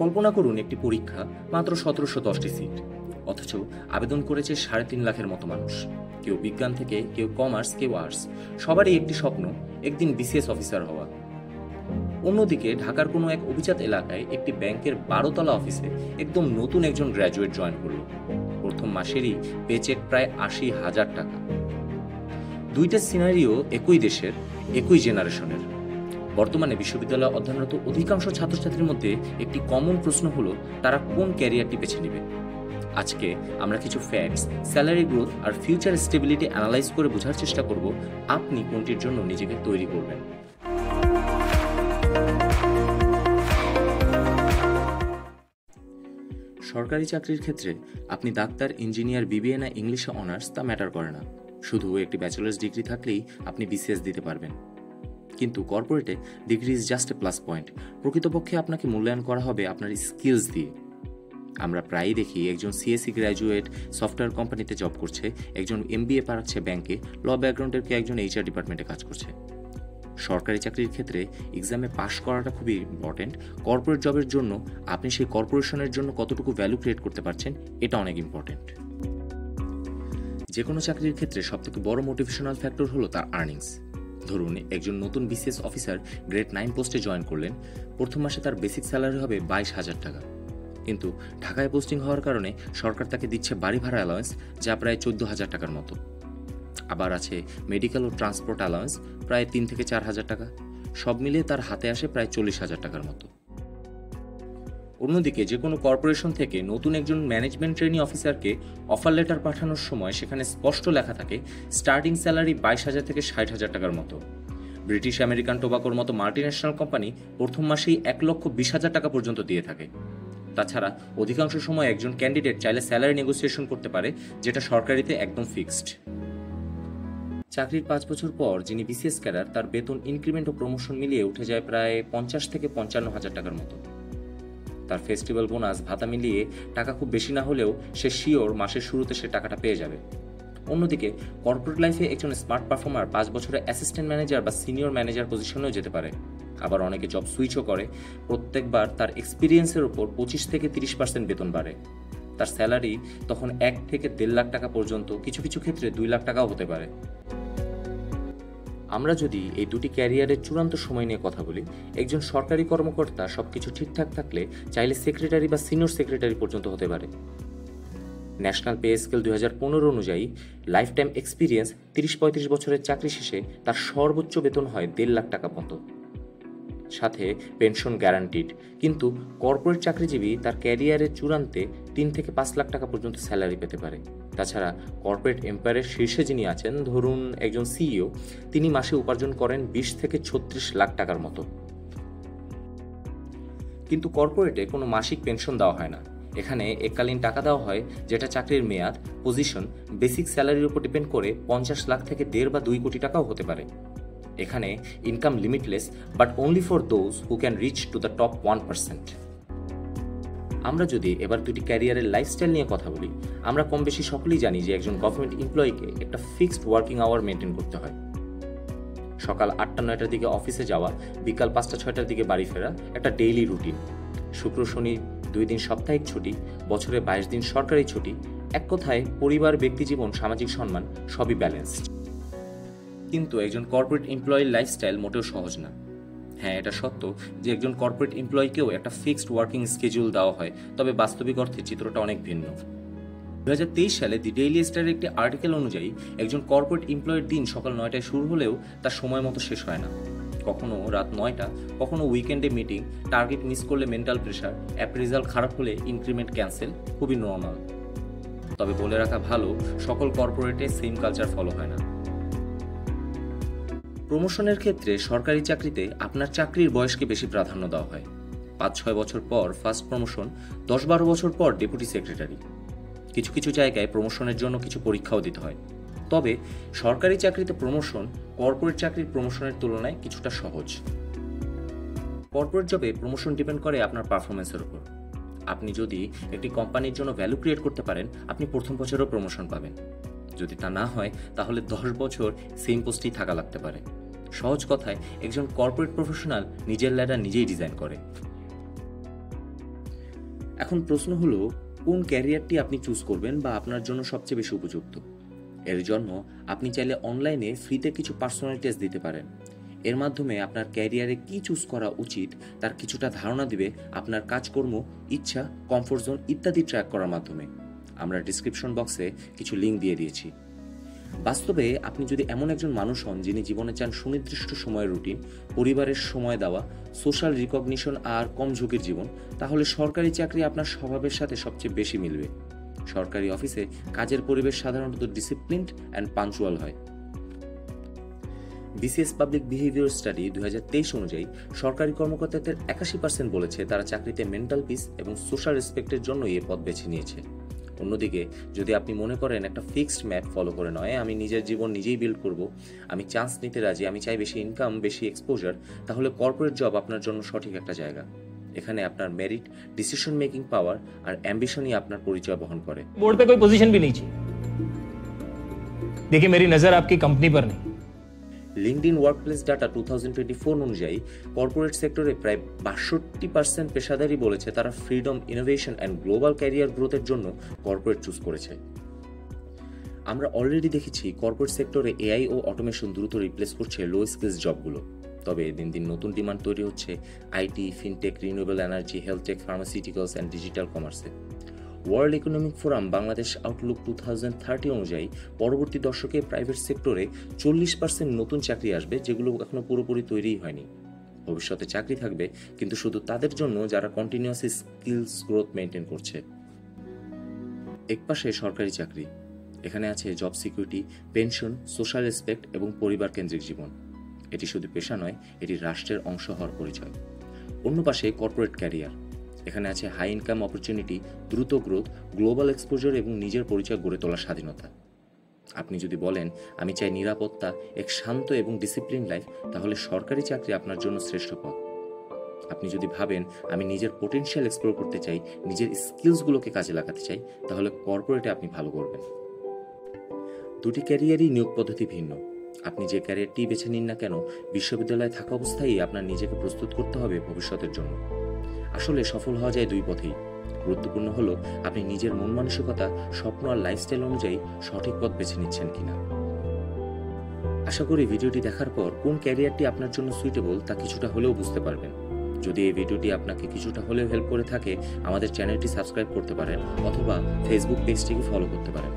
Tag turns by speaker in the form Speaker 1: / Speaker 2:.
Speaker 1: কল্পনা করুন একটি পরীক্ষা, মাত্র 1710টি সিট, অথচ আবেদন করেছে 3.5 লাখের মতো মানুষ। কেউ বিজ্ঞান থেকে, কেউ কমার্স, কেউ আর্টস, সবারই একটি স্বপ্ন, একদিন বিসিএস অফিসার হওয়া। অন্যদিকে ঢাকার কোনো এক অভিজাত এলাকায় একটি ব্যাংকের 12তলা অফিসে একদম নতুন একজন গ্র্যাজুয়েট জয়েন করল। প্রথম মাসেরই পেচেক প্রায় 80,000 টাকা। দুইটা সিনারিও একই দেশের, একই জেনারেশনের। বর্তমানে বিশ্ববিদ্যালয়ে অধ্যয়নরত অধিকাংশ ছাত্রছাত্রীর মধ্যে একটি কমন প্রশ্ন হলো তারা কোন ক্যারিয়ারটি বেছে নেবে। আজকে আমরা কিছু ফ্যাক্টস, স্যালারি গ্রোথ আর ফিউচার স্টেবিলিটি অ্যানালাইজ করে বোঝার চেষ্টা করব আপনি কোনটির জন্য নিজেকে তৈরি করবেন। সরকারি চাকরির ক্ষেত্রে আপনি ডাক্তার, ইঞ্জিনিয়ার, বিবিএ না ইংলিশে অনার্স তা ম্যাটার করে না। শুধু একটি ব্যাচেলার্স ডিগ্রি থাকলেই আপনি বিসিএস দিতে পারবেন। কিন্তু কর্পোরেটে degree is just a plus point. প্রকৃতপক্ষে আপনাকে মূল্যায়ন করা হবে আপনার স্কিলস দিয়ে। আমরা প্রায়ই দেখি একজন সিএসসি গ্র্যাজুয়েট সফটওয়্যার কোম্পানিতে জব করছে, একজন এমবিএ পারাচ্ছে ব্যাংকে, ল ব্যাকগ্রাউন্ডের কেউ একজন এইচআর ডিপার্টমেন্টে কাজ করছে। সরকারি চাকরির ক্ষেত্রে এক্সামে পাশ করাটা খুবই ইম্পর্টেন্ট। কর্পোরেট জবের জন্য আপনি সেই কর্পোরেশনের জন্য কতটুকু ভ্যালু ক্রিয়েট করতে পারছেন, এটা অনেক ইম্পর্টেন্ট। যে কোনো চাকরির ক্ষেত্রে সবথেকে বড় মোটিভেশনাল ফ্যাক্টর হলো তার আর্নিংস। ধরুন একজন নতুন বিসিএস অফিসার গ্রেড 9 পোস্টে জয়েন করলেন, প্রথম মাসে তার বেসিক স্যালারি হবে 22,000 টাকা। কিন্তু ঢাকায় পোস্টিং হওয়ার কারণে সরকার তাকে দিচ্ছে বাড়ি ভাড়া অ্যালাউন্স, যা প্রায় 14,000 টাকার মতো। আবার আছে মেডিকেল ও ট্রান্সপোর্ট অ্যালাউন্স, প্রায় 3 থেকে 4,000 টাকা। সব মিলিয়ে তার হাতে আসে প্রায় 40,000 টাকার মতো। অন্যদিকে যে কোনো কর্পোরেশন থেকে নতুন একজন ম্যানেজমেন্ট ট্রেনি অফিসারকে অফার লেটার পাঠানোর সময় সেখানে স্পষ্ট লেখা থাকে স্টার্টিং স্যালারি 22,000 থেকে 60,000 টাকার মতো। ব্রিটিশ আমেরিকান টোবাকোর মতো মাল্টিন্যাশনাল কোম্পানি প্রথম মাসেই 1,20,000 টাকা পর্যন্ত দিয়ে থাকে। তাছাড়া অধিকাংশ সময় একজন ক্যান্ডিডেট চাইলে স্যালারি নেগোসিয়েশন করতে পারে, যেটা সরকারিতে একদম ফিক্সড। চাকরির 5 বছর পর যিনি বিসিএস ক্যাডার, তার বেতন, ইনক্রিমেন্ট ও প্রমোশন মিলিয়ে উঠে যায় প্রায় 50 থেকে 55,000 টাকার মতো। তার ফেস্টিভ্যাল, বোনাস, ভাতা মিলিয়ে টাকা খুব বেশি না হলেও সে শিওর মাসের শুরুতে সে টাকাটা পেয়ে যাবে। অন্যদিকে কর্পোরেট লাইফে একজন স্মার্ট পারফর্মার 5 বছরে অ্যাসিস্ট্যান্ট ম্যানেজার বা সিনিয়র ম্যানেজার পজিশনেও যেতে পারে। আবার অনেকে জব সুইচও করে। প্রত্যেকবার তার এক্সপিরিয়েন্সের উপর 25 থেকে 30% বেতন বাড়ে। তার স্যালারি তখন 1 থেকে 1.5 লাখ টাকা পর্যন্ত, কিছু কিছু ক্ষেত্রে 2 লাখ টাকাও হতে পারে। আমরা যদি এই দুটি ক্যারিয়ারের চূড়ান্ত সময় নিয়ে কথা বলি, একজন সরকারি কর্মকর্তা সবকিছু ঠিকঠাক থাকলে চাইলে সেক্রেটারি বা সিনিয়র সেক্রেটারি পর্যন্ত হতে পারে। ন্যাশনাল পে স্কেল 2015 অনুযায়ী লাইফ টাইম এক্সপিরিয়েন্স 30-35 বছরের চাকরি শেষে তার সর্বোচ্চ বেতন হয় 1.5 লাখ টাকা মতো, সাথে পেনশন গ্যারান্টিড। কিন্তু কর্পোরেট চাকরিজীবী তার ক্যারিয়ারের চূড়ান্তে 3 থেকে 5 লাখ টাকা পর্যন্ত স্যালারি পেতে পারে। তাছাড়া কর্পোরেট এম্পায়ারের শীর্ষে যিনি আছেন, ধরুন একজন সিইও, তিনি মাসে উপার্জন করেন 20 থেকে 36 লাখ টাকার মতো। কিন্তু কর্পোরেটে কোনো মাসিক পেনশন দেওয়া হয় না। এখানে এককালীন টাকা দেওয়া হয়, যেটা চাকরির মেয়াদ, পজিশন, বেসিক স্যালারির উপর ডিপেন্ড করে 50 লাখ থেকে 1.5 বা 2 কোটি টাকাও হতে পারে। এখানে income limitless, but only for those who can reach to the top 1%। আমরা যদি এবার দুটি ক্যারিয়ারের লাইফস্টাইল নিয়ে কথা বলি, আমরা কম বেশি সকলেই জানি যে একজন গভর্নমেন্ট এমপ্লয়িকে একটা ফিক্সড ওয়ার্কিং আওয়ার মেনটেন করতে হয়। সকাল 8টা-9টার দিকে অফিসে যাওয়া, বিকাল 5টা-6টার দিকে বাড়ি ফেরা, একটা ডেইলি রুটিন। শুক্র শনি 2 দিন সাপ্তাহিক ছুটি, বছরে 22 দিন সরকারি ছুটি। এক কথায় পরিবার, ব্যক্তিজীবন, সামাজিক সম্মান সবই ব্যালেন্সড। কিন্তু একজন কর্পোরেট এমপ্লয়ির লাইফস্টাইল মোটেও সহজ না। হ্যাঁ, এটা সত্য যে একজন কর্পোরেট এমপ্লয়িকেও একটা ফিক্সড ওয়ার্কিং স্কেডিউল দেওয়া হয়, তবে বাস্তবিক অর্থে চিত্রটা অনেক ভিন্ন। 2023 সালে দি ডেইলি স্টারের একটি আর্টিকেল অনুযায়ী একজন কর্পোরেট এমপ্লয়ের দিন সকাল 9টায় শুরু হলেও তার সময় মতো শেষ হয় না। কখনো রাত 9টা, কখনো উইকেন্ডে মিটিং, টার্গেট মিস করলে মেন্টাল প্রেশার, অ্যাপ্রেজাল খারাপ হলে ইনক্রিমেন্ট ক্যান্সেল, খুবই নর্মাল। তবে বলে রাখা ভালো, সকল কর্পোরেটে সেম কালচার ফলো হয় না। প্রমোশনের ক্ষেত্রে সরকারি চাকরিতে আপনার চাকরির বয়সকে বেশি প্রাধান্য দেওয়া হয়। 5-6 বছর পর ফার্স্ট প্রমোশন, 10-12 বছর পর ডেপুটি সেক্রেটারি। কিছু কিছু জায়গায় প্রমোশনের জন্য কিছু পরীক্ষাও দিতে হয়। তবে সরকারি চাকরিতে প্রমোশন কর্পোরেট চাকরির প্রমোশনের তুলনায় কিছুটা সহজ। কর্পোরেট জবে প্রমোশন ডিপেন্ড করে আপনার পারফরমেন্সের উপর। আপনি যদি একটি কোম্পানির জন্য ভ্যালু ক্রিয়েট করতে পারেন, আপনি প্রথম বছরেও প্রমোশন পাবেন। যদি তা না হয়, তাহলে 10 বছর সেম পোস্টেই থাকা লাগতে পারে। সহজ কথায়, একজন কর্পোরেট প্রফেশনাল নিজের ল্যাডার নিজেই ডিজাইন করে। এখন প্রশ্ন হলো, কোন ক্যারিয়ারটি আপনি চুজ করবেন বা আপনার জন্য সবচেয়ে বেশি উপযুক্ত। এর জন্য আপনি চাইলে অনলাইনে ফ্রিতে কিছু পার্সোনাল টেস্ট দিতে পারেন। এর মাধ্যমে আপনার ক্যারিয়ারে কি চুজ করা উচিত তার কিছুটা ধারণা দিবে আপনার কাজকর্ম, ইচ্ছা, কমফোর্ট জোন ইত্যাদি ট্র্যাক করার মাধ্যমে। আমরা ডিসক্রিপশন বক্সে কিছু লিঙ্ক দিয়ে দিয়েছি। বাস্তবে আপনি যদি এমন একজন মানুষ হন যিনি জীবনে চান সুনির্দিষ্ট সময়ের রুটিন, পরিবারের সময় দেওয়া, সোশ্যাল রিকগনিশন আর কম ঝুঁকির জীবন, তাহলে সরকারি চাকরি আপনার স্বভাবের সাথে সবচেয়ে বেশি মিলবে। সরকারি অফিসে কাজের পরিবেশ সাধারণত ডিসিপ্লিনড অ্যান্ড পাঞ্চুয়াল হয়। বিসিএস পাবলিক বিহেভিয়ার স্টাডি 2023 অনুযায়ী সরকারি কর্মকর্তাদের 81% বলেছে তারা চাকরিতে মেন্টাল পিস এবং সোশ্যাল রেসপেক্টের জন্য এই পথ বেছে নিয়েছে। অন্যদিকে যদি আপনি মনে করেন একটা ফিক্সড ম্যাপ ফলো করে নয়, আমি নিজের জীবন নিজেই বিল্ড করব, আমি চান্স নিতে রাজি, আমি চাই বেশি ইনকাম, বেশি এক্সপোজার, তাহলে কর্পোরেট জব আপনার জন্য সঠিক একটা জায়গা। এখানে আপনার মেরিট, ডিসিশন মেকিং পাওয়ার আর অ্যাম্বিশনই আপনার পরিচয় বহন করে।
Speaker 2: बोर्ड पे कोई पोजीशन भी नहीं चाहिए। देखिए मेरी नजर आपकी कंपनी पर नहीं।
Speaker 1: লিঙ্কডইন ওয়ার্কপ্লেস ডাটা 2024 অনুযায়ী কর্পোরেট সেক্টরে প্রায় 62% পেশাদারী বলেছে তারা freedom, innovation and global career গ্রোথের জন্য কর্পোরেট চুজ করেছে। আমরা অলরেডি দেখেছি কর্পোরেট সেক্টরে এআই ও অটোমেশন দ্রুত রিপ্লেস করছে লো স্কিলস জবগুলো। তবে দিন দিন নতুন ডিমান্ড তৈরি হচ্ছে IT, fintech, renewable energy, healthtech, pharmaceuticals and digital কমার্সে। World Economic Forum Bangladesh outlook 2030 অনুযায়ী পরবর্তী দশকে প্রাইভেট সেক্টরে 40% নতুন চাকরি আসবে, যেগুলো এখনো পুরোপুরি তৈরিই হয়নি। ভবিষ্যতে চাকরি থাকবে, কিন্তু শুধু তাদের জন্য যারা কন্টিনিউয়াস স্কিলস গ্রোথ মেনটেন করছে। একপাশে সরকারি চাকরি, এখানে আছে job security, pension, social respect এবং পরিবার কেন্দ্রিক জীবন। এটি শুধু পেশা নয়, এটি রাষ্ট্রের অংশ হওয়ার পরিচয়। অন্য পাশে কর্পোরেট ক্যারিয়ার, এখানে আছে হাই ইনকাম অপরচুনিটি, দ্রুত গ্রোথ, গ্লোবাল এক্সপোজার এবং নিজের পরিচয় গড়ে তোলার স্বাধীনতা। আপনি যদি বলেন আমি চাই নিরাপত্তা, এক শান্ত এবং ডিসিপ্লিন লাইফ, তাহলে সরকারি চাকরি আপনার জন্য শ্রেষ্ঠ পথ। আপনি যদি ভাবেন আমি নিজের পোটেনশিয়াল এক্সপ্লোর করতে চাই, নিজের স্কিলসগুলোকে কাজে লাগাতে চাই, তাহলে কর্পোরেটে আপনি ভালো করবেন। দুটি ক্যারিয়ারই নিয়োগ পদ্ধতি ভিন্ন। আপনি যে ক্যারিয়ারটি বেছে নিন না কেন, বিশ্ববিদ্যালয়ে থাকা অবস্থায় আপনার নিজেকে প্রস্তুত করতে হবে ভবিষ্যতের জন্য। আসলে সফল হওয়া যায় দুই পথেই। গুরুত্বপূর্ণ হলো আপনি নিজের মন মানসিকতা, স্বপ্ন আর লাইফস্টাইল অনুযায়ী সঠিক পথ বেছে নিচ্ছেন কিনা। আশা করি ভিডিওটি দেখার পর কোন ক্যারিয়ারটি আপনার জন্য সুইটেবল তা কিছুটা হলেও বুঝতে পারবেন। যদি এই ভিডিওটি আপনাকে কিছুটা হলেও হেল্প করে থাকে, আমাদের চ্যানেলটি সাবস্ক্রাইব করতে পারেন অথবা ফেসবুক পেজটিকে ফলো করতে পারেন।